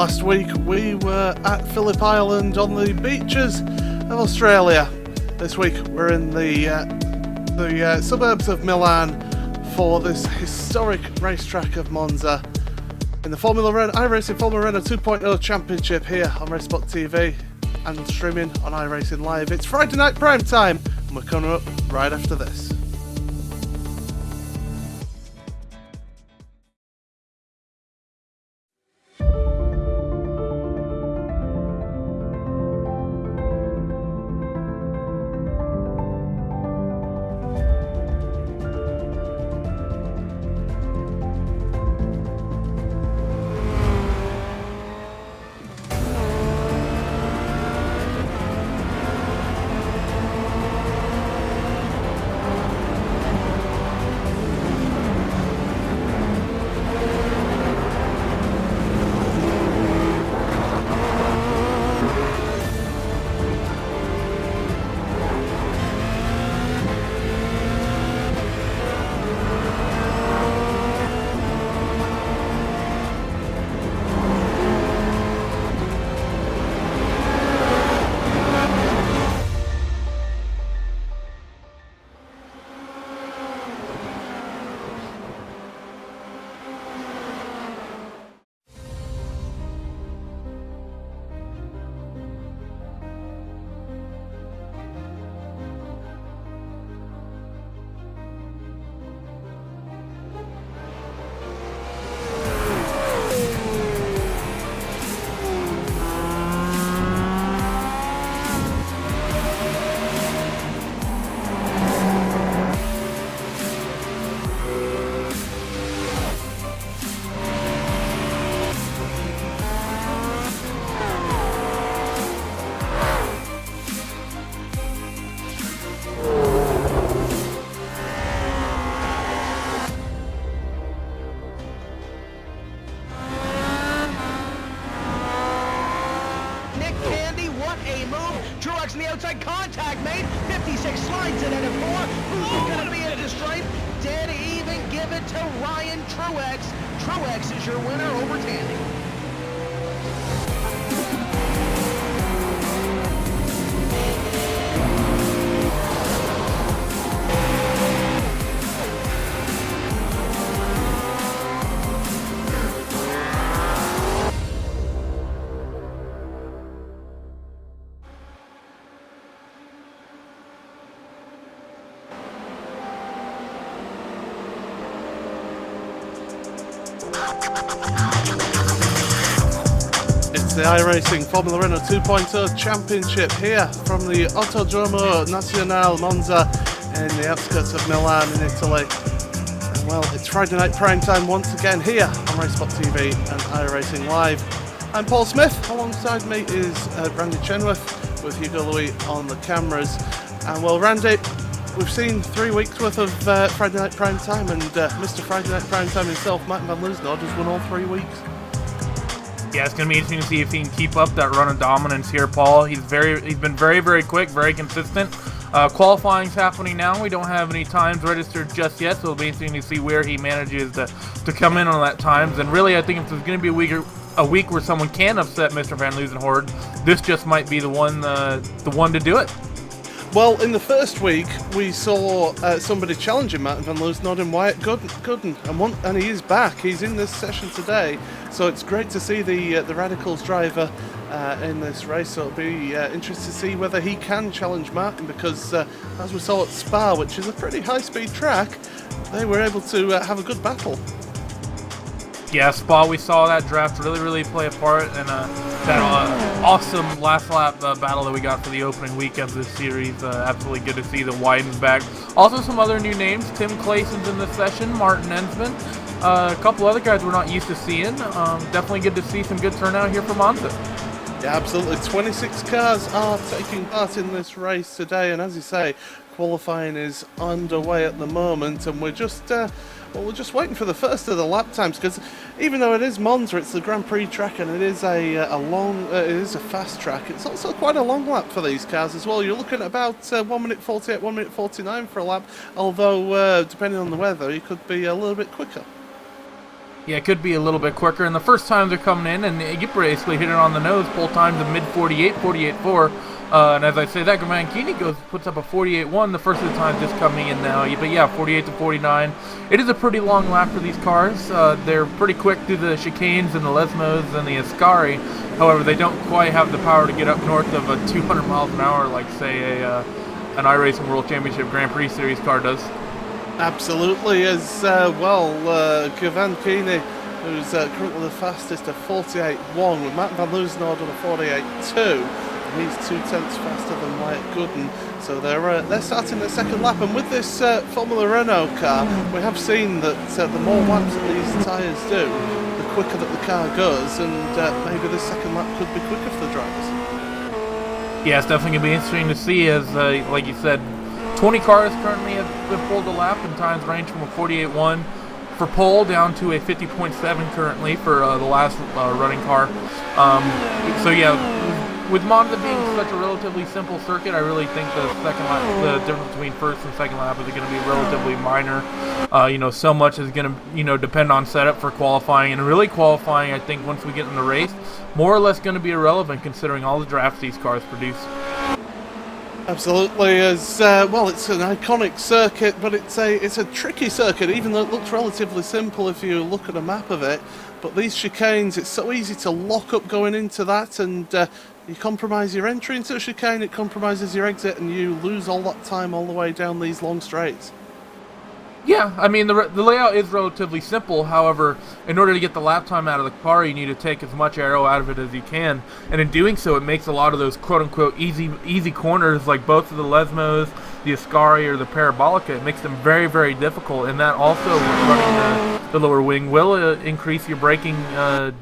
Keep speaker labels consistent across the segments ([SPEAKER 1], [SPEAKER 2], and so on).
[SPEAKER 1] Last week we were at Phillip Island on the beaches of Australia. This week we're in the suburbs of Milan for this historic racetrack of Monza in the Formula Renault iRacing Formula Renault 2.0 Championship here on Racespot TV and streaming on iRacing Live. It's Friday night prime time and we're coming up right after this.
[SPEAKER 2] In the outside contact made, 56 slides it at a 4. Who's going to be at the stripe? Dead even, give it to Ryan Truex. Truex is your winner over Tandy.
[SPEAKER 1] It's the iRacing Formula Renault 2.0 Championship here from the Autodromo Nazionale Monza in the outskirts of Milan in Italy. And well, it's Friday night prime time once again here on Racespot TV and iRacing Live. I'm Paul Smith, alongside me is Randy Chenworth with Hugo Louis on the cameras. And well, Randy, we've seen 3 weeks worth of Friday night prime time, and Mr. Friday night prime time himself, Martin van Loosenhoed, has won all 3 weeks.
[SPEAKER 3] Yeah, it's going to be interesting to see if he can keep up that run of dominance here, Paul. He's been very quick, very consistent. Qualifying's happening now. We don't have any times registered just yet, so it'll be interesting to see where he manages to come in on that times. And really, I think if there's going to be a week where someone can upset Mr. Van Loosenhoed, this just might be the one to do it.
[SPEAKER 1] Well, in the first week, we saw somebody challenging Martin van Loosenhoed and Wyatt Gooden, and he is back. He's in this session today, so it's great to see the Radicals driver in this race. So it'll be interesting to see whether he can challenge Martin, because as we saw at Spa, which is a pretty high-speed track, they were able to have a good battle.
[SPEAKER 3] Yeah, Spa, we saw that draft really play a part in that awesome last lap battle that we got for the opening week of this series. Absolutely good to see the Wyden's back. Also some other new names. Tim Clayson's in this session, Martin Ensman. A couple other guys we're not used to seeing. Definitely good to see some good turnout here for Monza.
[SPEAKER 1] Yeah, absolutely. 26 cars are taking part in this race today, and as you say, qualifying is underway at the moment, and we're just waiting for the first of the lap times, because even though it is Monza, it's the Grand Prix track, and it is a fast track. It's also quite a long lap for these cars as well. You're looking at about 1 minute 48, 1 minute 49 for a lap, although depending on the weather, you could be a little bit quicker.
[SPEAKER 3] Yeah, it could be a little bit quicker. And the first time they're coming in, and you basically hit it on the nose. Pole times a mid 48, 48.4. And as I say that, Gavankini puts up a 48.1 the first of the time just coming in now. But yeah, 48 to 49. It is a pretty long lap for these cars. They're pretty quick through the chicanes and the Lesmos and the Ascari. However, they don't quite have the power to get up north of 200 miles an hour like, say, an iRacing World Championship Grand Prix Series car does.
[SPEAKER 1] Absolutely, as well, Gavankini, who's currently the fastest at 48.1, with Matt Van Loosenhoorn on a 48.2. He's 0.2 faster than Wyatt Gooden, so they're starting their second lap. And with this Formula Renault car, we have seen that the more laps that these tyres do, the quicker that the car goes, and maybe this second lap could be quicker for the drivers.
[SPEAKER 3] Yeah, it's definitely going to be interesting to see, as like you said, 20 cars currently have pulled the lap, and times range from a 48.1 for pole down to a 50.7 currently for the last running car. So yeah, with Monza being such a relatively simple circuit, I really think the second lap, the difference between first and second lap is going to be relatively minor. So much is going to, depend on setup for qualifying, and really qualifying, I think, once we get in the race, more or less going to be irrelevant considering all the drafts these cars produce.
[SPEAKER 1] Absolutely, as well, it's an iconic circuit, but it's a tricky circuit, even though it looks relatively simple if you look at a map of it. But these chicanes, it's so easy to lock up going into that, and you compromise your entry into a chicane, it compromises your exit, and you lose all that time all the way down these long straights.
[SPEAKER 3] Yeah, I mean, the layout is relatively simple. However, in order to get the lap time out of the car, you need to take as much aero out of it as you can. And in doing so, it makes a lot of those quote-unquote easy corners, like both of the Lesmos, the Ascari, or the Parabolica, it makes them very, very difficult. And that also, running the lower wing, will increase your braking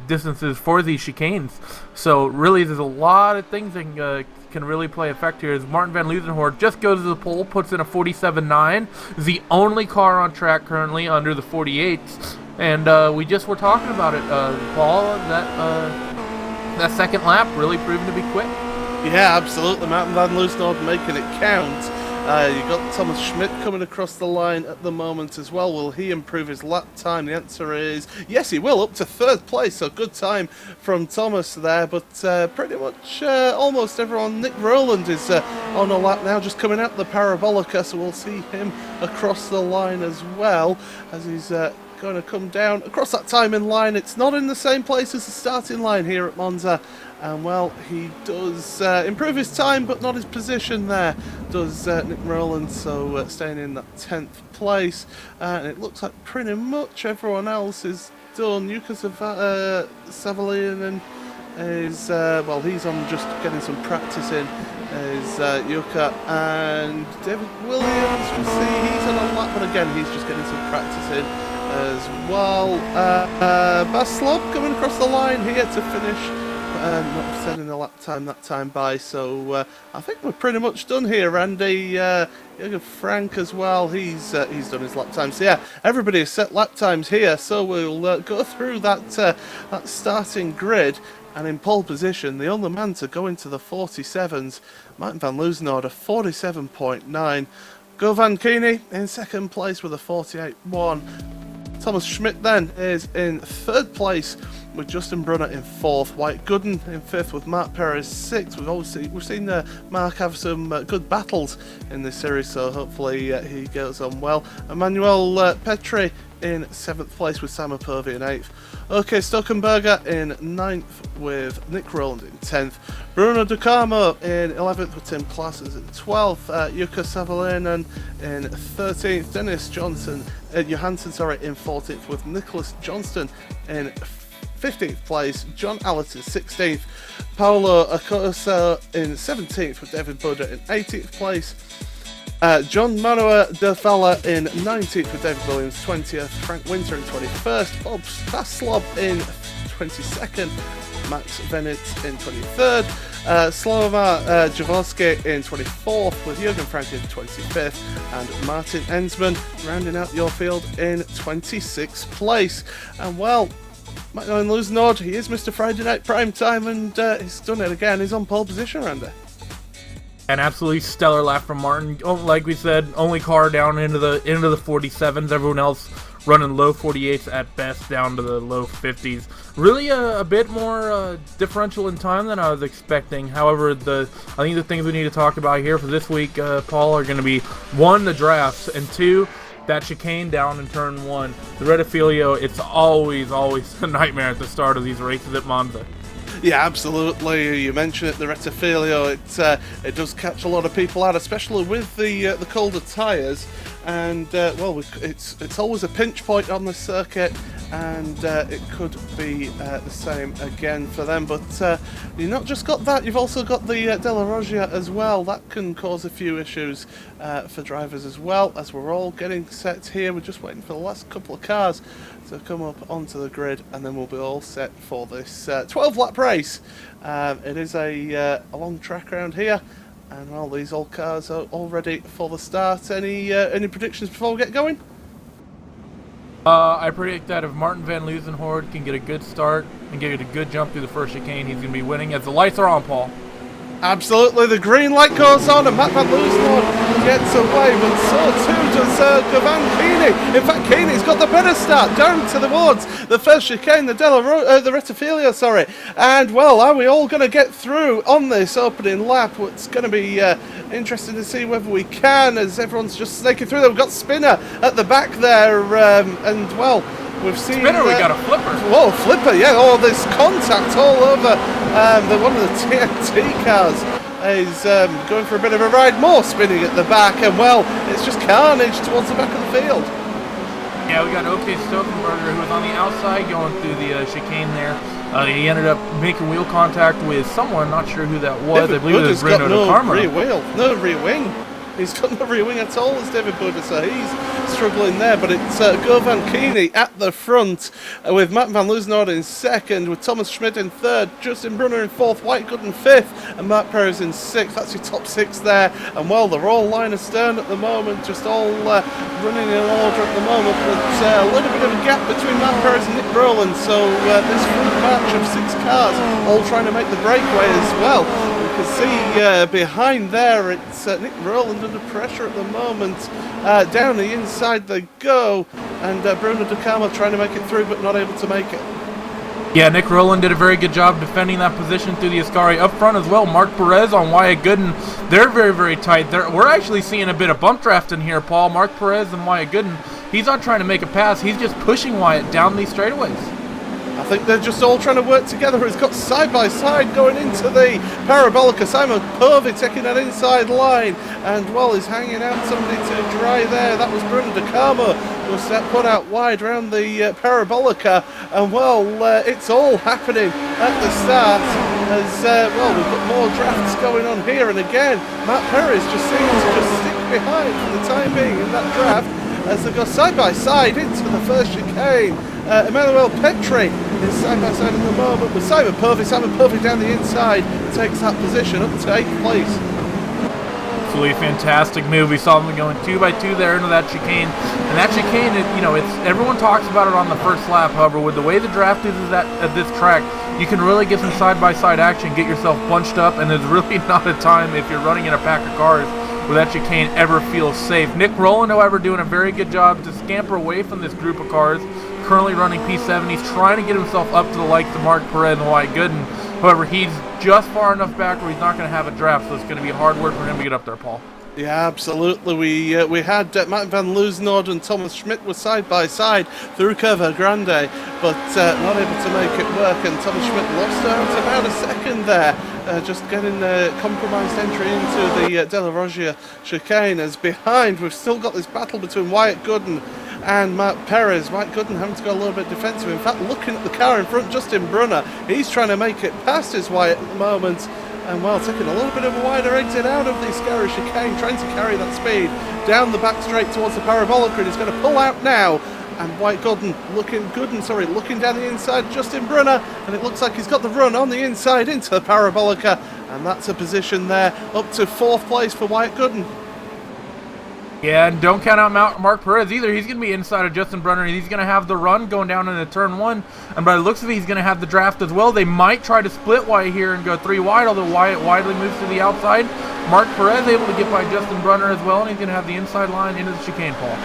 [SPEAKER 3] distances for these chicanes. So really, there's a lot of things that can really play effect here. As Martin Van Loosenhoorn just goes to the pole, puts in a 47.9, is the only car on track currently under the 48s, and we just were talking about it, Paul, that second lap really proven to be quick.
[SPEAKER 1] Yeah, absolutely. Martin Van Loosenhoorn making it count. You got Thomas Schmidt coming across the line at the moment as well. Will he improve his lap time? The answer is yes, he will, up to third place. So good time from Thomas there. But pretty much almost everyone. Nick Rowland is on a lap now, just coming out the Parabolica. So we'll see him across the line as well, as he's going to come down across that timing line. It's not in the same place as the starting line here at Monza. And well, he does improve his time, but not his position there, does Nick Rowland, so staying in that 10th place. And it looks like pretty much everyone else is done. Jukka Savalainen is, well, he's on just getting some practice in, is Jukka. And David Williams, we'll see, he's on a lap, but again, he's just getting some practice in as well. Baslov coming across the line here to finish. Not sending the lap time that time by, so I think we're pretty much done here. Randy, Jürgen Frank as well, he's done his lap time. So yeah, everybody has set lap times here, so we'll go through that starting grid. And in pole position, the only man to go into the 47s, Martin Van Loosenhoorn, a 47.9. Gavankini in second place with a 48.1. Thomas Schmidt then is in third place with Justin Brunner in fourth. Wyatt Gooden in fifth with Mark Perez sixth. We've seen Mark have some good battles in this series, so hopefully he goes on well. Emmanuel Petri in seventh place with Simon Povey in eighth. OK Stockenberger in ninth with Nick Rowland in 10th. Bruno Ducamo in 11th with Tim Classes in 12th. Jukka Savalainen in 13th. Dennis Johansson in 14th with Nicholas Johnston in 15th place. John Allerton 16th. Paolo Acosta in 17th with David Buda in 18th place. John Manuel De Falla in 19th with David Williams 20th, Frank Winter in 21st, Bob Staslov in 22nd, Max Venitz in 23rd, Slava Javorski in 24th with Jürgen Frank in 25th, and Martin Ensman rounding out your field in 26th place. And well, Martin Loosenhoorn, he is Mr. Friday Night Prime Time, and he's done it again. He's on pole position, Randy.
[SPEAKER 3] An absolutely stellar lap from Martin. Oh, like we said, only car down into the 47s. Everyone else running low 48s at best down to the low 50s. Really a bit more differential in time than I was expecting. However, I think the things we need to talk about here for this week, Paul, are going to be 1, the drafts, and 2, that chicane down in turn 1. The Retifilio, it's always a nightmare at the start of these races at Monza.
[SPEAKER 1] Yeah, absolutely. You mentioned it, the Retifilio. It does catch a lot of people out, especially with the colder tyres. And well, it's always a pinch point on the circuit, and it could be the same again for them. But you've not just got that; you've also got the Della Roggia as well. That can cause a few issues for drivers as well. As we're all getting set here, we're just waiting for the last couple of cars to come up onto the grid, and then we'll be all set for this 12-lap race. It is a long track around here. And well, these old cars are all ready for the start. Any predictions before we get going?
[SPEAKER 3] I predict that if Martin van Leuzenhoort can get a good start and get a good jump through the first chicane, he's going to be winning as the lights are on, Paul.
[SPEAKER 1] Absolutely, the green light goes on and Matt van Leuzenhoort gets away, but so too does Gavan Keeney. In fact, Keeney's got the better start down towards the first chicane, the Retifilio, sorry. And well, are we all going to get through on this opening lap? It's going to be interesting to see whether we can, as everyone's just snaking through there. We've got Spinner at the back there, and well, we've seen...
[SPEAKER 3] Spinner, we got a flipper.
[SPEAKER 1] Whoa, flipper, yeah. Oh, there's contact all over. One of the TNT cars is going for a bit of a ride. More spinning at the back, and well, it's just carnage towards the back of the field.
[SPEAKER 3] Yeah, we got OK Stokenberger, who was on the outside going through the chicane there. He ended up making wheel contact with someone, not sure who that was.
[SPEAKER 1] David
[SPEAKER 3] I believe it was Renault
[SPEAKER 1] no rear wheel, no rear wing. He's got no rear wing at all, as David Buddha, so he's struggling there. But it's Govan Keeney at the front, with Matt van Leuzenhoort in second, with Thomas Schmidt in third, Justin Brunner in fourth, Whitegood in fifth, and Matt Perez in sixth. That's your top 6 there. And well, they're all line astern at the moment, just all running in order at the moment. But a little bit of a gap between Matt Perez and Nick Rowland. So this front batch of 6 cars all trying to make the breakaway as well. You can see behind there, it's Nick Rowland under pressure at the moment. Down the inside they go, and Bruno De Carmo trying to make it through, but not able to make it.
[SPEAKER 3] Yeah, Nick Rowland did a very good job defending that position through the Ascari. Up front as well, Mark Perez on Wyatt Gooden. They're very tight. We're actually seeing a bit of bump draft in here, Paul. Mark Perez and Wyatt Gooden, he's not trying to make a pass. He's just pushing Wyatt down these straightaways.
[SPEAKER 1] I think they're just all trying to work together. He's got side by side going into the Parabolica. Simon Povey taking that inside line, and well, he's hanging out somebody to dry there. That was Bruno De Carmo, who was put out wide around the Parabolica. And well, it's all happening at the start, as well, we've got more drafts going on here. And again, Matt Perez just seems to just stick behind for the time being in that draft, as they go side by side into the first chicane. Emmanuel Petri is side by side at the moment with Simon Povey. Simon Povey down the inside takes that position up to 8th place.
[SPEAKER 3] Absolutely fantastic move. We saw them going 2 by 2 there into that chicane, and that chicane, it's everyone talks about it on the first lap. However, with the way the draft is at this track, you can really get some side by side action, get yourself bunched up, and there's really not a time if you're running in a pack of cars where that chicane ever feels safe. Nick Rowland, however, doing a very good job to scamper away from this group of cars. Currently running P7, he's trying to get himself up to the likes of Mark Perez and Wyatt Gooden. However, he's just far enough back where he's not going to have a draft, so it's going to be hard work for him to get up there, Paul.
[SPEAKER 1] Yeah, absolutely. We had Matt van Leuzenhoort and Thomas Schmidt were side by side through Curva Grande, but not able to make it work, and Thomas Schmidt lost out about a second there, just getting a compromised entry into the Della Roggia chicane. As behind, we've still got this battle between Wyatt Gooden and Matt Perez. Wyatt Gooden having to go a little bit defensive. In fact, looking at the car in front, Justin Brunner, he's trying to make it past his Wyatt at the moment, and while taking a little bit of a wider exit out of the scary chicane, trying to carry that speed down the back straight towards the Parabolica, and he's going to pull out now. And Wyatt Gooden looking down the inside, Justin Brunner, and it looks like he's got the run on the inside into the Parabolica, and that's a position there up to 4th place for Wyatt Gooden.
[SPEAKER 3] Yeah, and don't count out Mark Perez either. He's going to be inside of Justin Brunner, and he's going to have the run going down into turn 1. And by the looks of it, he's going to have the draft as well. They might try to split Wyatt here and go 3 wide, although Wyatt widely moves to the outside. Mark Perez able to get by Justin Brunner as well, and he's going to have the inside line into the chicane, Paul.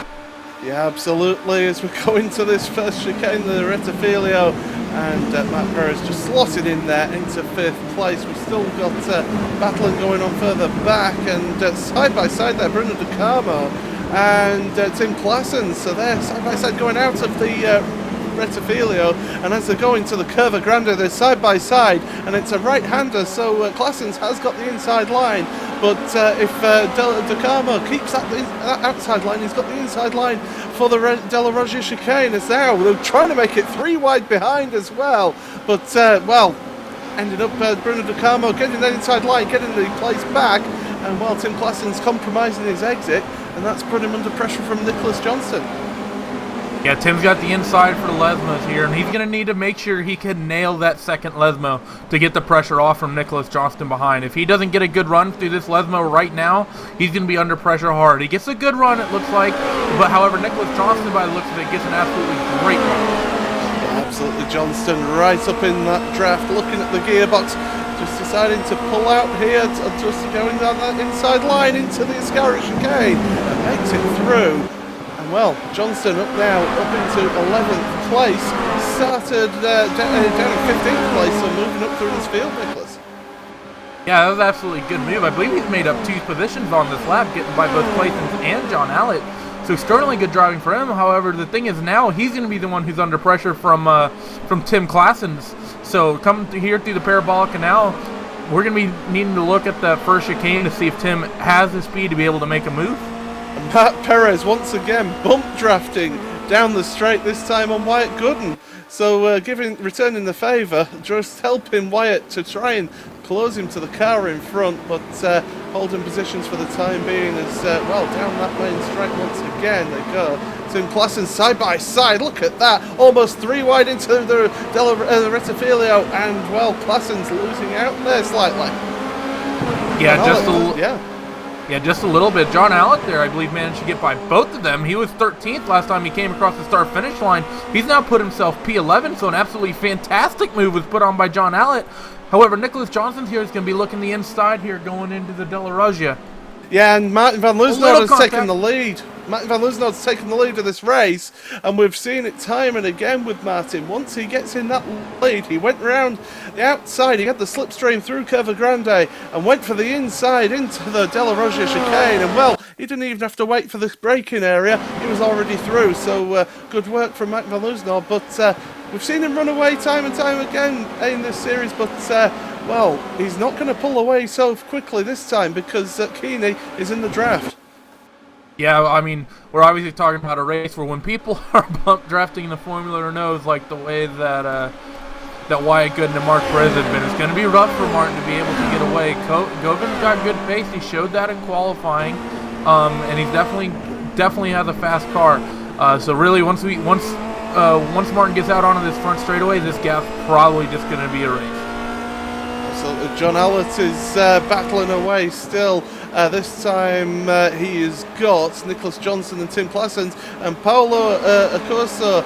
[SPEAKER 1] Yeah, absolutely. As we go into this first chicane, the Rettifilio, and Matt Perez just slotted in there into 5th place. We've still got battling going on further back, and side by side there, Bruno De Carmo and Tim Claessens. So they're side by side going out of the Rettifilio, and as they go into the Curva Grande, they're side by side, and it's a right-hander, so Claessens has got the inside line, but if De Carmo keeps that outside line, he's got the inside line for the Della Roggia chicane. As now they're trying to make it 3 wide behind as well, but well, ended up Bruno De Carmo getting that inside line, getting the place back, and while Tim Claessens compromising his exit, and that's put him under pressure from Nicholas Johnston.
[SPEAKER 3] Yeah, Tim's got the inside for the Lesmos here, and he's going to need to make sure he can nail that second Lesmo to get the pressure off from Nicholas Johnston behind. If he doesn't get a good run through this Lesmo right now, he's going to be under pressure hard. He gets a good run, it looks like, but however, Nicholas Johnston, by the looks of it, gets an absolutely great run.
[SPEAKER 1] Yeah, absolutely, Johnston right up in that draft, looking at the gearbox, just deciding to pull out here, just going down that inside line into the Ascari chicane, and makes it through. Well, Johnston up now, up into 11th place, started down at 15th place, so moving up through this field, Nicholas.
[SPEAKER 3] Yeah, that was absolutely a good move. I believe he's made up 2 positions on this lap, getting by both Claessens and John Allett. So extremely good driving for him. However, the thing is now he's going to be the one who's under pressure from Tim Claessens. So coming here through the parabolic canal, we're going to be needing to look at that first chicane to see if Tim has the speed to be able to make a move.
[SPEAKER 1] Matt Perez once again bump drafting down the straight, this time on Wyatt Gooden. So returning the favour, just helping Wyatt to try and close him to the car in front, but holding positions for the time being as well down that main straight once again they go. Tim Claessens side by side, look at that, almost 3 wide into the Rettifilio, and well, Claessens losing out there slightly.
[SPEAKER 3] Yeah, just a little bit. John Allett there, I believe, managed to get by both of them. He was 13th last time he came across the start-finish line. He's now put himself P11, so an absolutely fantastic move was put on by John Allett. However, Nicholas Johnston here is going to be looking the inside here going into the Della Roggia.
[SPEAKER 1] Yeah, and Martin van Loosenhout has taken the lead. Martin van Loosenhout's taken the lead of this race, and we've seen it time and again with Martin. Once he gets in that lead, he went around the outside, he had the slipstream through Curva Grande, and went for the inside into the Della Roggia chicane, and well, he didn't even have to wait for this braking area, he was already through, so good work from Martin van Loosenhout, but we've seen him run away time and time again in this series, but well, he's not going to pull away so quickly this time because Keeney is in the draft.
[SPEAKER 3] Yeah, I mean, we're obviously talking about a race where when people are bump drafting the Formula Renault like the way that that Wyatt Gooden and Mark Perez have been, it's going to be rough for Martin to be able to get away. Govin's got good pace. He showed that in qualifying, and he definitely has a fast car. So really, once Martin gets out onto this front straightaway, this gap's probably just going to be a race.
[SPEAKER 1] So John Allett is battling away still. This time he has got Nicholas Johnston and Tim Claessens, and Paolo Accorso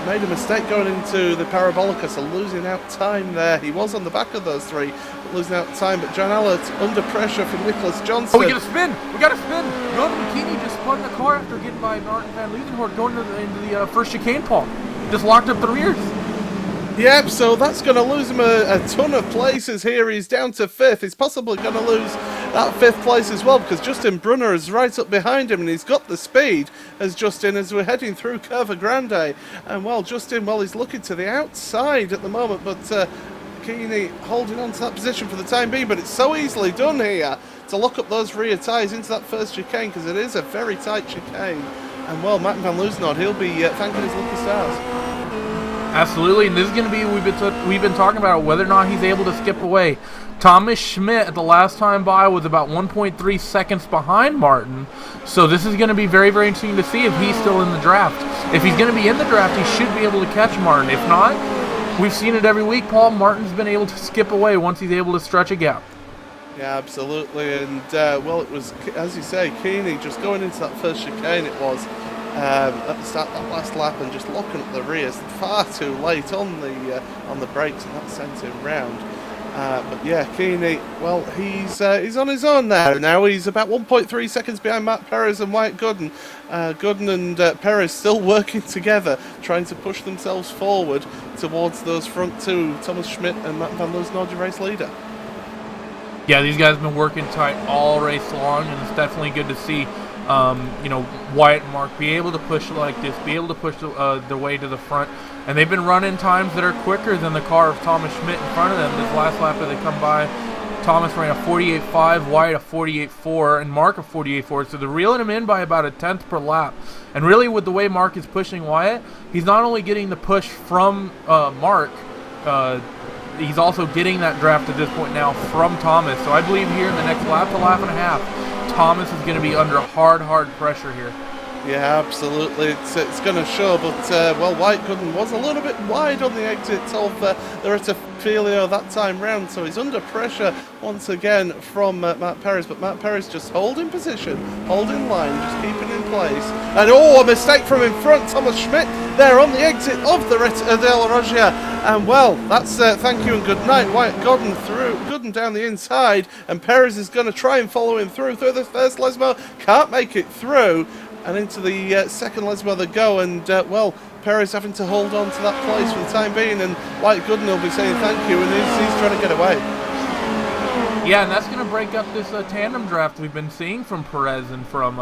[SPEAKER 1] made a mistake going into the Parabolica, so losing out time there. He was on the back of those 3, but losing out time. But John Allett under pressure from Nicholas Johnston.
[SPEAKER 3] Oh, we got a spin! We got a spin! Govin McKinney just spun the car after getting by Martin van Loosenhout going into the first chicane, Paul. Just locked up the rears.
[SPEAKER 1] Yep, so that's going to lose him a ton of places here. He's down to 5th. He's possibly going to lose that 5th place as well because Justin Brunner is right up behind him and he's got the speed as Justin as we're heading through Curva Grande. And well, Justin, well, he's looking to the outside at the moment, but Keeney holding on to that position for the time being, but it's so easily done here to lock up those rear tyres into that first chicane because it is a very tight chicane. And well, Martin van Loosenhout, he'll be thanking his lucky stars.
[SPEAKER 3] Absolutely, and this is going to be, we've been talking about whether or not he's able to skip away. Thomas Schmidt at the last time by was about 1.3 seconds behind Martin, so this is going to be very, very interesting to see if he's still in the draft. If he's going to be in the draft, he should be able to catch Martin. If not, we've seen it every week, Paul. Martin's been able to skip away once he's able to stretch a gap.
[SPEAKER 1] Yeah, absolutely, and well, it was, as you say, Keeney just going into that first chicane, it was at the start of that last lap and just locking up the rears far too late on the brakes, and that sent him round. But yeah, Keeney, well, he's on his own there now. He's about 1.3 seconds behind Matt Perez and Wyatt Gooden. Gooden and Perez still working together, trying to push themselves forward towards those front two, Thomas Schmidt and Matt Van Loosenhout, your race leader.
[SPEAKER 3] Yeah, these guys have been working tight all race long, and it's definitely good to see, Wyatt and Mark be able to push like this, be able to push their way to the front. And they've been running times that are quicker than the car of Thomas Schmidt in front of them. This last lap that they come by, Thomas ran a 48.5, Wyatt a 48.4, and Mark a 48.4. So they're reeling him in by about a tenth per lap. And really, with the way Mark is pushing Wyatt, he's not only getting the push from Mark, he's also getting that draft at this point now from Thomas. So I believe here in the next lap to lap and a half, Thomas is going to be under hard pressure here.
[SPEAKER 1] Yeah, absolutely. It's going to show, but well, Wyatt Gooden was a little bit wide on the exit of the Rettifilio that time round, so he's under pressure once again from Matt Perez. But Matt Perez just holding position, holding line, just keeping in place. And a mistake from in front, Thomas Schmidt there on the exit of the Del Rogia. And well, that's thank you and good night. Wyatt Gooden down the inside, and Perez is going to try and follow him through the first Lesmo, can't make it through. And into the second Lesmo they go, and well, Perez having to hold on to that place for the time being, and Wyatt Gooden will be saying thank you, and he's trying to get away.
[SPEAKER 3] Yeah, and that's going to break up this tandem draft we've been seeing from Perez and from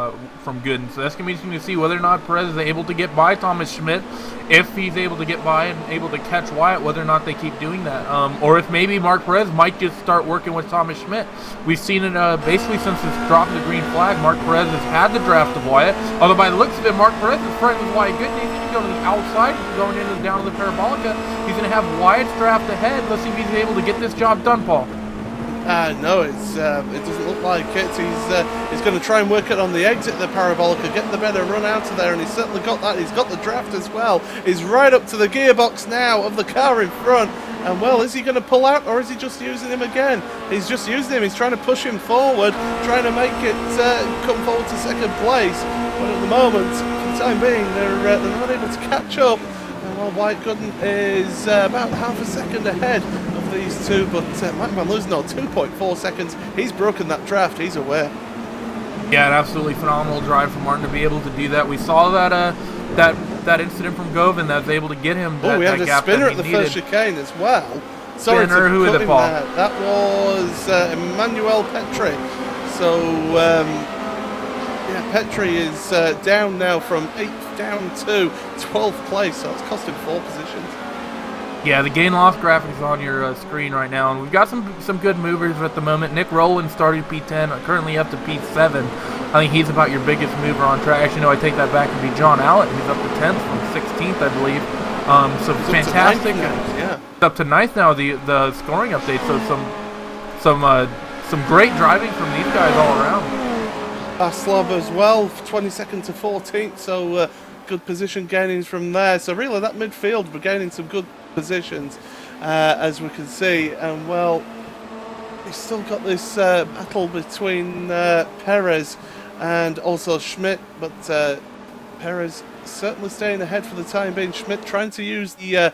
[SPEAKER 3] Gooden. So that's going to be interesting to see whether or not Perez is able to get by Thomas Schmidt, if he's able to get by and able to catch Wyatt, whether or not they keep doing that. Or if maybe Mark Perez might just start working with Thomas Schmidt. We've seen it basically since this drop of the green flag. Mark Perez has had the draft of Wyatt, although by the looks of it, Mark Perez is friends with Wyatt Gooden. He's going to go to the outside, going down to the parabolica. He's going to have Wyatt's draft ahead. Let's see if he's able to get this job done, Paul.
[SPEAKER 1] No, it doesn't look like it. He's going to try and work it on the exit of the parabolica, get the better run out of there, and he's certainly got that. He's got the draft as well. He's right up to the gearbox now of the car in front. And well, is he going to pull out, or is he just using him again? He's just using him. He's trying to push him forward, trying to make it come forward to second place. But at the moment, for the time being, they're not able to catch up. And well, Wyatt Gooden is about half a second ahead of these two, but Matt Van Loosenhout 2.4 seconds. He's broken that draft. He's aware.
[SPEAKER 3] Yeah, an absolutely phenomenal drive from Martin to be able to do that. We saw that incident from Govin that was able to get him.
[SPEAKER 1] We had a spinner at the first chicane as well. Sorry
[SPEAKER 3] spinner, who was it, Paul?
[SPEAKER 1] That was Emmanuel Petri. So yeah, Petri is down now from 8th down to 12th place. So it's cost him 4 positions.
[SPEAKER 3] Yeah, the gain-loss graphic is on your screen right now, and we've got some good movers at the moment. Nick Rowland started P10, currently up to P7. I think he's about your biggest mover on track. Actually, no, I take that back. It'd be John Allett, who's up to 10th from 16th, I believe. So it's fantastic.
[SPEAKER 1] Yeah.
[SPEAKER 3] It's up to 9th now, the scoring update. So some great driving from these guys all around.
[SPEAKER 1] Aslov as well, 22nd to 14th, so good position gaining from there. So really, that midfield, we're gaining some good positions, as we can see. And well, we've still got this battle between Perez and also Schmidt, but Perez certainly staying ahead for the time being. Schmidt trying to use the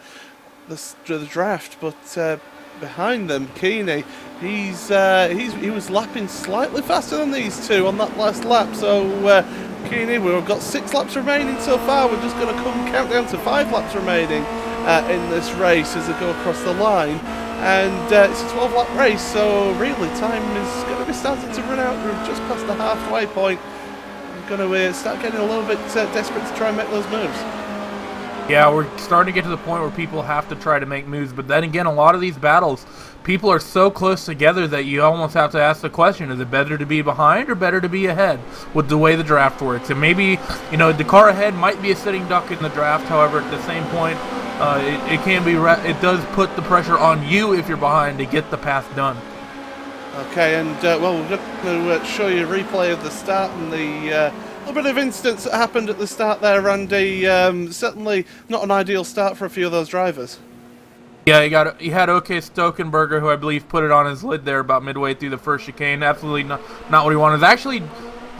[SPEAKER 1] draft, but behind them, Keeney, he was lapping slightly faster than these two on that last lap. So Keeney, we've got 6 laps remaining so far. We're just going to count down to 5 laps remaining in this race as they go across the line. And it's a 12-lap race, so really time is going to be starting to run out. We're just past the halfway point. We're going to start getting a little bit desperate to try and make those moves.
[SPEAKER 3] Yeah, we're starting to get to the point where people have to try to make moves. But then again, a lot of these battles, people are so close together that you almost have to ask the question, is it better to be behind or better to be ahead with the way the draft works? And maybe, the car ahead might be a sitting duck in the draft. However, at the same point, it does put the pressure on you if you're behind to get the pass done.
[SPEAKER 1] Okay, and well, we're going to show you a replay of the start and the little bit of incidents that happened at the start there, Randy. Certainly not an ideal start for a few of those drivers.
[SPEAKER 3] Yeah, he had OK Stokenberger, who I believe put it on his lid there about midway through the first chicane. Absolutely not what he wanted. Actually,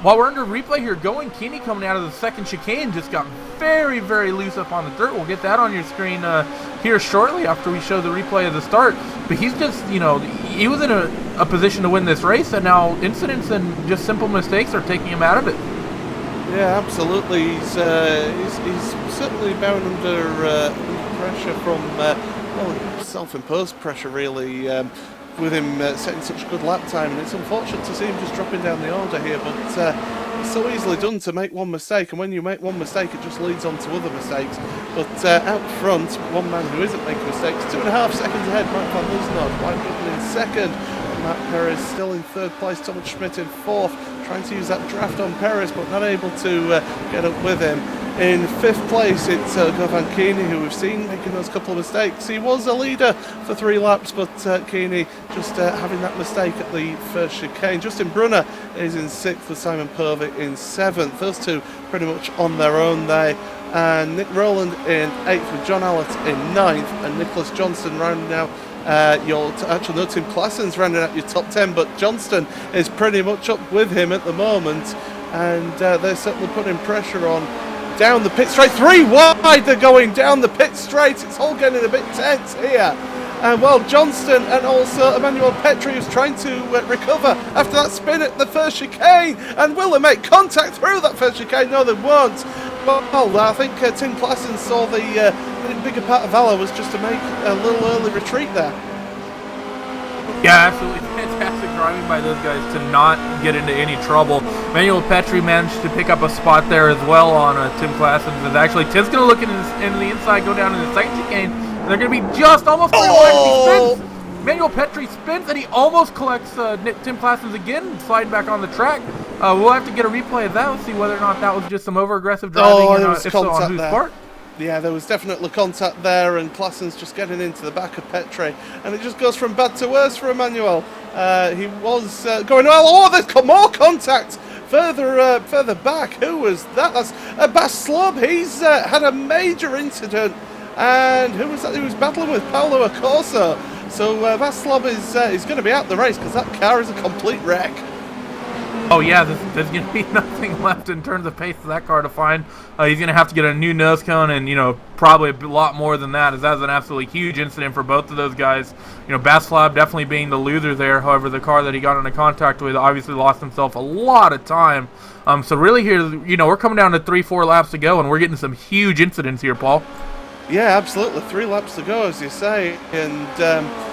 [SPEAKER 3] While we're under replay here, Going Keeney coming out of the second chicane just got very, very loose up on the dirt. We'll get that on your screen here shortly after we show the replay of the start. But he's just, you know, he was in a position to win this race, and now incidents and just simple mistakes are taking him out of it.
[SPEAKER 1] Yeah, absolutely. He's certainly bound under pressure from, well, self-imposed pressure, really. With him setting such good lap time, and it's unfortunate to see him just dropping down the order here, but it's so easily done to make one mistake, and when you make one mistake it just leads on to other mistakes. But out front, one man who isn't making mistakes, 2.5 seconds ahead, Mike van Loosenhoff, White Button in second, Matt Perez still in third place, Thomas Schmidt in fourth, trying to use that draft on Perez but not able to get up with him. In fifth place, it's Govan Keeney, who we've seen making those couple of mistakes. He was a leader for 3 laps, but Keeney just having that mistake at the first chicane. Justin Brunner is in 6th with Simon Purvick in 7th. Those two pretty much on their own there. And Nick Rowland in 8th with John Allett in 9th, and Nicholas Johnston rounding out actually no, Tim Klassen's rounding out your top 10, but Johnston is pretty much up with him at the moment, and they're certainly putting pressure on down the pit straight. 3 wide, they're going down the pit straight. It's all getting a bit tense here. And well, Johnston and also Emmanuel Petri is trying to recover after that spin at the first chicane. And will they make contact through that first chicane? No, they won't. Well, I think Tim Klassen saw the bigger part of Valor was just to make a little early retreat there.
[SPEAKER 3] Yeah, absolutely fantastic driving by those guys to not get into any trouble. Manuel Petri managed to pick up a spot there as well on Tim Klassen. And actually, Tim's going to look into the inside, go down in the second chicane. And they're going to be just almost wide. He spins. Manuel Petri spins, and he almost collects Tim Klassen's again, sliding back on the track. We'll have to get a replay of that and see whether or not that was just some over-aggressive driving, and if so, on whose part.
[SPEAKER 1] Yeah, there was definitely contact there, and Klassen's just getting into the back of Petri, and it just goes from bad to worse for Emmanuel. He was going, oh, there's more contact further back. Who was that? That's Bas Slob. He's had a major incident, and who was that? He was battling with Paolo Accorso. So Bas Slob is going to be out the race because that car is a complete wreck.
[SPEAKER 3] Oh yeah, there's going to be nothing left in terms of pace for that car to find. He's going to have to get a new nose cone, and probably a lot more than that, as that was an absolutely huge incident for both of those guys. Bas Slob definitely being the loser there. However, the car that he got into contact with obviously lost himself a lot of time. So really here, we're coming down to 3-4 laps to go, and we're getting some huge incidents here, Paul.
[SPEAKER 1] Yeah, absolutely. 3 laps to go, as you say, and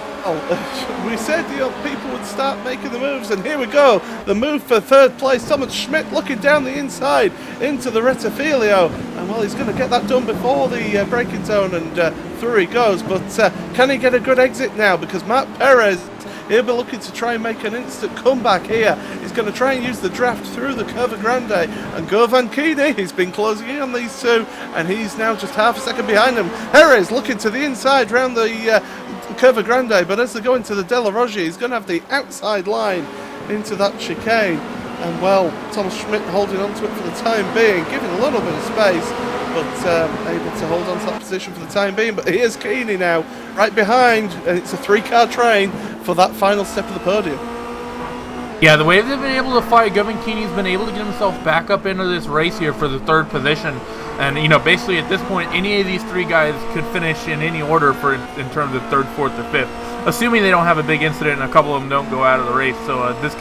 [SPEAKER 1] we said people would start making the moves, and here we go. The move for third place. Thomas Schmidt looking down the inside into the Rettifilio, and well, he's going to get that done before the braking zone, and through he goes. But can he get a good exit now? Because Matt Perez, he'll be looking to try and make an instant comeback here. He's going to try and use the draft through the Curva Grande. And Govan Keeney, he's been closing in on these two, and he's now just half a second behind him. Perez looking to the inside round the Curva Grande, but as they go into the Della Roggia, he's going to have the outside line into that chicane. And well, Thomas Schmidt holding on to it for the time being, giving a little bit of space, but able to hold on to that position for the time being. But here's Keeney now, right behind, and it's a 3-car train for that final step of the podium.
[SPEAKER 3] Yeah, the way they've been able to fight, Govan Keeney's been able to get himself back up into this race here for the 3rd position. And, basically at this point, any of these 3 guys could finish in any order in terms of 3rd, 4th, or 5th, assuming they don't have a big incident and a couple of them don't go out of the race. So this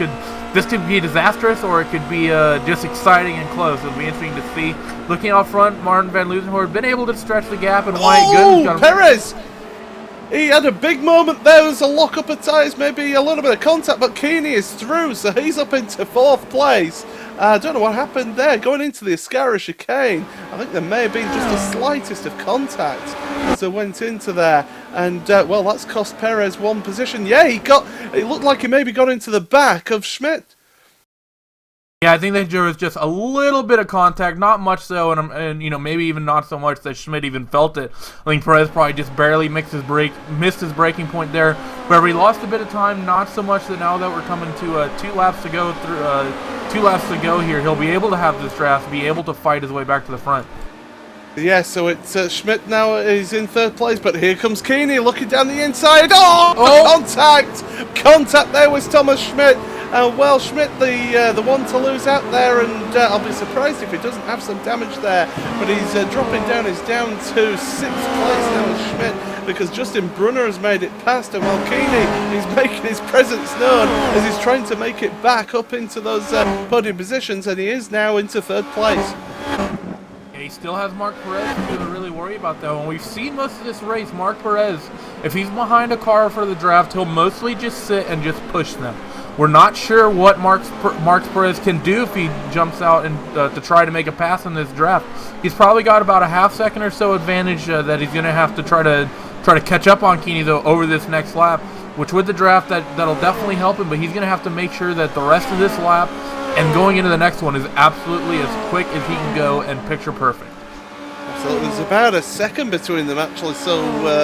[SPEAKER 3] could be disastrous, or it could be just exciting and close. It'll be interesting to see. Looking out front, Martin van Loosenhoorn been able to stretch the gap, and Wyatt Gooden's got
[SPEAKER 1] Perez! He had a big moment there. There's a lock-up of tyres, maybe a little bit of contact, but Keeney is through, so he's up into 4th place. I don't know what happened there. Going into the Ascara chicane, I think there may have been just the slightest of contact as they went into there. And, well, that's cost Perez 1 position. Yeah, it looked like he maybe got into the back of Schmidt.
[SPEAKER 3] Yeah, I think that there was just a little bit of contact, not much so, and maybe even not so much that Schmidt even felt it. I think Perez probably just barely missed his braking point there, where we lost a bit of time. Not so much that now that we're coming to 2 laps to go through 2 laps to go here, he'll be able to have this draft, be able to fight his way back to the front.
[SPEAKER 1] Yeah, so it's Schmidt now is in 3rd place, but here comes Keeney looking down the inside. Oh! Contact there with Thomas Schmidt. Well, Schmidt, the one to lose out there, and I'll be surprised if he doesn't have some damage there. But he's dropping down. He's down to 6th place now with Schmidt, because Justin Brunner has made it past him. While Keeney is making his presence known as he's trying to make it back up into those podium positions, and he is now into 3rd place.
[SPEAKER 3] He still has Mark Perez to really worry about, though. And we've seen most of this race, Mark Perez, if he's behind a car for the draft, he'll mostly just sit and just push them. We're not sure what Mark Perez can do if he jumps out and to try to make a pass in this draft. He's probably got about a half second or so advantage that he's going to have to try to catch up on Keeney, though, over this next lap, which with the draft that'll definitely help him, but he's going to have to make sure that the rest of this lap and going into the next one is absolutely as quick as he can go and picture perfect.
[SPEAKER 1] So there's about a second between them, actually, so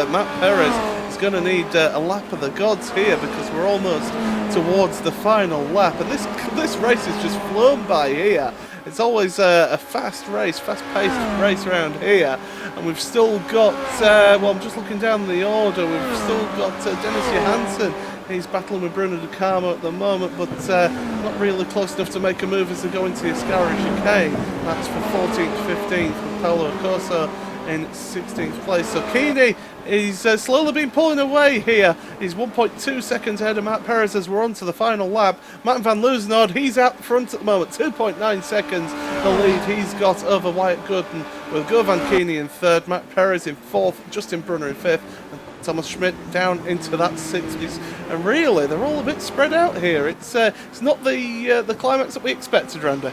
[SPEAKER 1] Matt Perez is going to need a lap of the gods here, because we're almost towards the final lap, and this race has just flown by here. It's always a fast race, fast-paced race around here, and we've still got, well, I'm just looking down the order, we've still got Dennis Johansson. He's battling with Bruno De Carmo at the moment, but not really close enough to make a move as they go into the Ascari chicane. That's for 14th, 15th, with Paolo Corso in 16th place. So Keeney, he's slowly been pulling away here. He's 1.2 seconds ahead of Matt Perez as we're on to the final lap. Martin van Loosenhout, he's out front at the moment, 2.9 seconds the lead he's got over Wyatt Gooden, with Govan Keeney in 3rd, Matt Perez in 4th, Justin Brunner in 5th, and Thomas Schmidt down into that 60s. And really, they're all a bit spread out here. It's not the climax that we expected, Randy.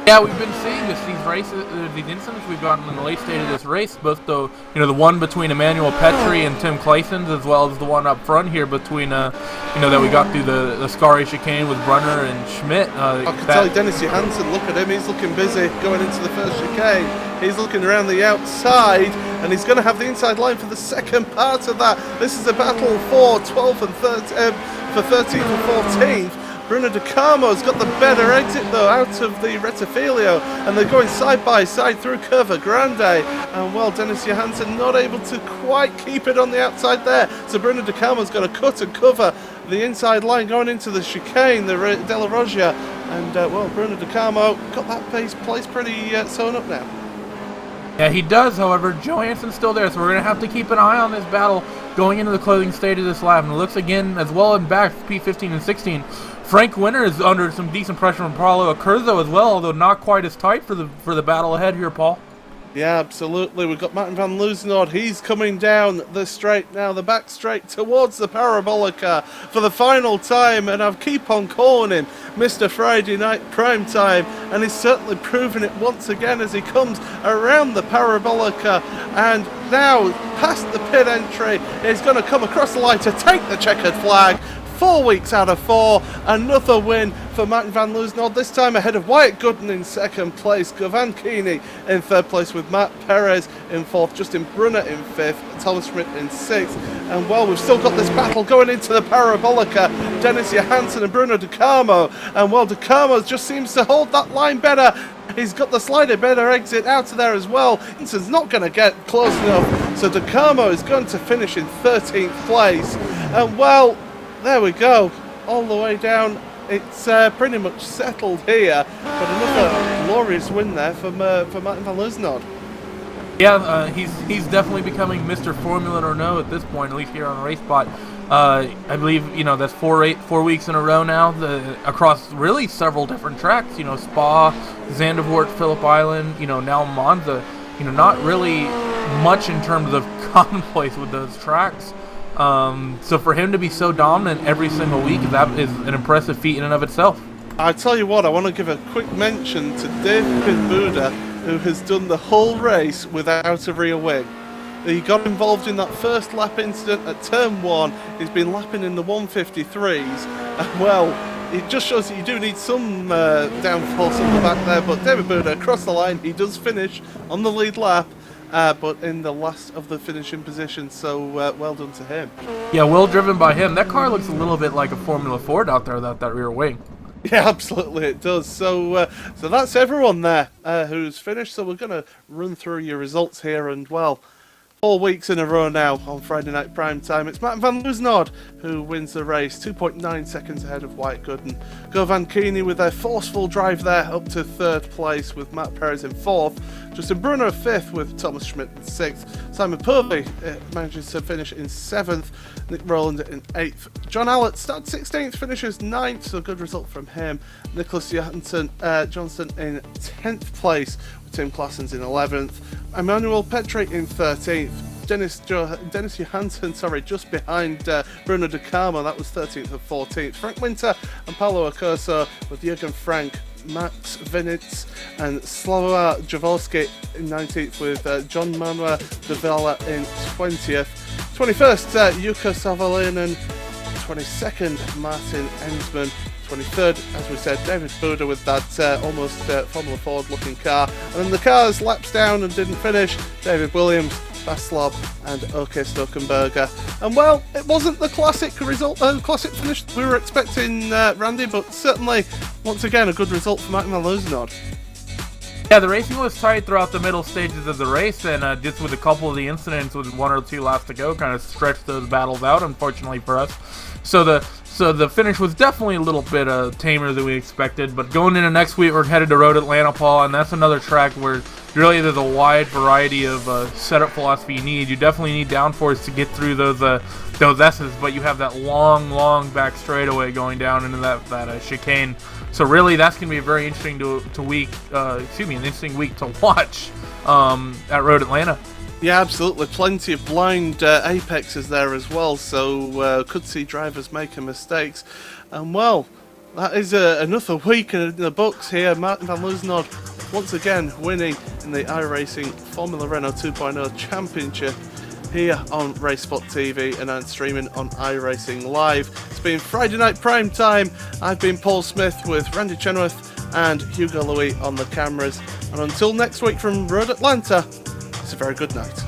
[SPEAKER 3] Yeah, we've been seeing these races, these incidents we've gotten in the late stage of this race, both the one between Emmanuel Petri and Tim Claessens, as well as the one up front here between that we got through the Ascari chicane with Brunner and Schmidt.
[SPEAKER 1] I can tell you, Dennis Johansson, look at him, he's looking busy going into the first chicane. He's looking around the outside, and he's going to have the inside line for the second part of that. This is a battle for 12th and 13th, for 13th and 14th. Bruno De Carmo's got the better exit, though, out of the Rettifilio, and they're going side by side through Curva Grande. And, well, Dennis Johansson not able to quite keep it on the outside there. So Bruno De Carmo's going to cut and cover the inside line going into the chicane, the Della Roggia. And, well, Bruno De Carmo got that place pretty sewn up now.
[SPEAKER 3] Yeah, he does, however. Johansson's still there, so we're going to have to keep an eye on this battle going into the closing stage of this lap. And it looks again, as well in back, P15 and 16. Frank Winter is under some decent pressure from Paulo Accurso as well, although not quite as tight for the battle ahead here, Paul.
[SPEAKER 1] Yeah, absolutely. We've got Martin van Loosenhout. He's coming down the straight now, the back straight towards the Parabolica for the final time, and I keep on calling him Mr. Friday Night Prime Time, and he's certainly proven it once again as he comes around the Parabolica and now past the pit entry. He's going to come across the line to take the checkered flag. 4 weeks out of 4, another win for Martin van Loosenhout, this time ahead of Wyatt Gooden in 2nd place, Govan Keeney in 3rd place with Matt Perez in 4th, Justin Brunner in 5th, Thomas Schmidt in 6th, and well, we've still got this battle going into the Parabolica, Dennis Johansson and Bruno De Carmo, and well, De Carmo just seems to hold that line better. He's got the slightly better exit out of there as well. Johnson's not going to get close enough, so De Carmo is going to finish in 13th place, and well, there we go, all the way down. It's pretty much settled here, but another glorious win there for Martin van Loosenhout.
[SPEAKER 3] Yeah, he's definitely becoming Mr. Formula Renault at this point, at least here on RaceBot. I believe that's 4 weeks in a row now, across really several different tracks. Spa, Zandvoort, Phillip Island. Now Monza. Not really much in terms of commonplace with those tracks. So for him to be so dominant every single week is an impressive feat in and of itself.
[SPEAKER 1] I tell you what, I want to give a quick mention to David Buda, who has done the whole race without a rear wing. He got involved in that first lap incident at turn 1. He's been lapping in the 153s, and well, it just shows that you do need some downforce on the back there. But David Buda across the line, he does finish on the lead lap. But in the last of the finishing position, so well done to him.
[SPEAKER 3] Yeah, well driven by him. That car looks a little bit like a Formula Ford out there without that rear wing.
[SPEAKER 1] Yeah, absolutely it does. So that's everyone there who's finished. So we're going to run through your results here, and well, 4 weeks in a row now on Friday night prime time. It's Martin van Loosenhoorn who wins the race, 2.9 seconds ahead of White Gooden. Govan Keeney with their forceful drive there up to 3rd place with Matt Perez in 4th. Justin Brunner 5th with Thomas Schmidt in 6th. Simon Purvey manages to finish in 7th. Nick Rowland in 8th. John Allett started 16th, finishes 9th, so a good result from him. Nicholas Johansson Johnson in 10th place with Tim Claessens in 11th. Emmanuel Petri in 13th. Dennis Johansson, just behind Bruno De Carmo, that was 13th and 14th. Frank Winter and Paolo Acurso with Jürgen Frank, Max Vinitz and Slava Jaworski in 19th with John Manuel de Vella in 20th. 21st, Jukka Savalainen. 22nd, Martin Ensman. 23rd, as we said, David Buda with that almost Formula Ford looking car. And then the cars laps down and didn't finish. David Williams, Baslob and OK Stokenberger. And well, it wasn't the classic result, classic finish we were expecting, Randy, but certainly, once again, a good result for Martin van Loosenhoorn.
[SPEAKER 3] Yeah, the racing was tight throughout the middle stages of the race, and just with a couple of the incidents with 1 or 2 laps to go, kind of stretched those battles out, unfortunately for us. So the finish was definitely a little bit tamer than we expected, but going into next week, we're headed to Road Atlanta, Paul, and that's another track where really there's a wide variety of setup philosophy you need. You definitely need downforce to get through those S's, but you have that long back straightaway going down into that chicane. So really, that's going to be a very interesting an interesting week to watch at Road Atlanta.
[SPEAKER 1] Yeah, absolutely. Plenty of blind apexes there as well, so could see drivers making mistakes. And well, that is another week in the books here. Martin van Loosenhoorn once again winning in the iRacing Formula Renault 2.0 Championship here on RaceSpot TV and on streaming on iRacing Live. It's been Friday night prime time. I've been Paul Smith with Randy Chenoweth and Hugo Louis on the cameras. And until next week from Road Atlanta, it's a very good night.